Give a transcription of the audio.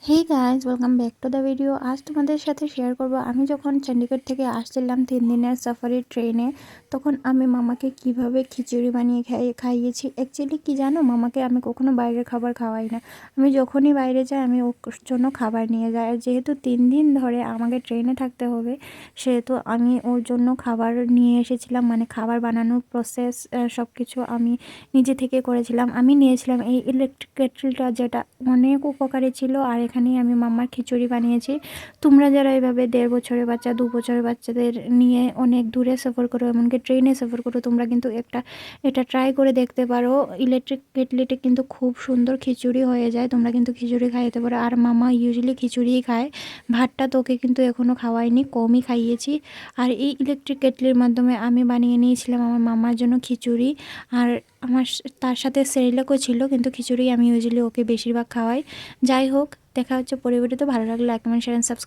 Hey guys, welcome back to the video. আজ তোমাদের সাথে শেয়ার করব আমি যখন চণ্ডীগড় থেকে আসছিলাম 3 দিনের সাফারি ট্রেনে, তখন আমি মামাকে কিভাবে খিচুড়ি বানিয়ে খাইয়েছি। অ্যাকচুয়ালি কি জানো, মামাকে আমি কখনো বাইরের খাবার খাওয়াই না। আমি যখনই বাইরে যাই আমি ওর জন্য খাবার নিয়ে যাই। আর যেহেতু 3 দিন ধরে আমাকে ট্রেনে থাকতে হবে, সেহেতু আমি ওর জন্য খাবার নিয়ে এসেছিলাম। মানে খাবার বানানোর প্রসেস সব কিছু আমি নিজে থেকে করেছিলাম। আমি নিয়েছিলাম এই ইলেকট্রিক কেটলটা, যেটা অনেক উপকারী ছিল। আর এখানেই আমি মাম্মার খিচুড়ি বানিয়েছি। তোমরা যারা এভাবে 1.5 বছরের বাচ্চা 2 বছরের বাচ্চাদের নিয়ে অনেক দূরে সফর করো, এমনকি ট্রেনে সফর করো, তোমরা কিন্তু এটা ট্রাই করে দেখতে পারো। ইলেকট্রিক কেটলিতে কিন্তু খুব সুন্দর খিচুড়ি হয়ে যায়। তোমরা কিন্তু খিচুড়ি খাইতে পারো। আর মামা ইউজুয়ালি খিচুড়িই খায়, ভাতটা তোকে কিন্তু এখনও খাওয়াইনি, কমই খাইয়েছি। আর এই ইলেকট্রিক কেটলির মাধ্যমে আমি বানিয়ে নিয়েছিলাম আমার মামার জন্য খিচুড়ি। আর তার সাথে সেরেলাকও ছিল, কিন্তু খিচুড়ি আমি ইউজুয়ালি ওকে বেশিরভাগ খাওয়াই। যাই হোক, দেখা হচ্ছে পরিবর্তিত। ভালো লাগলে like comment share and subscribe.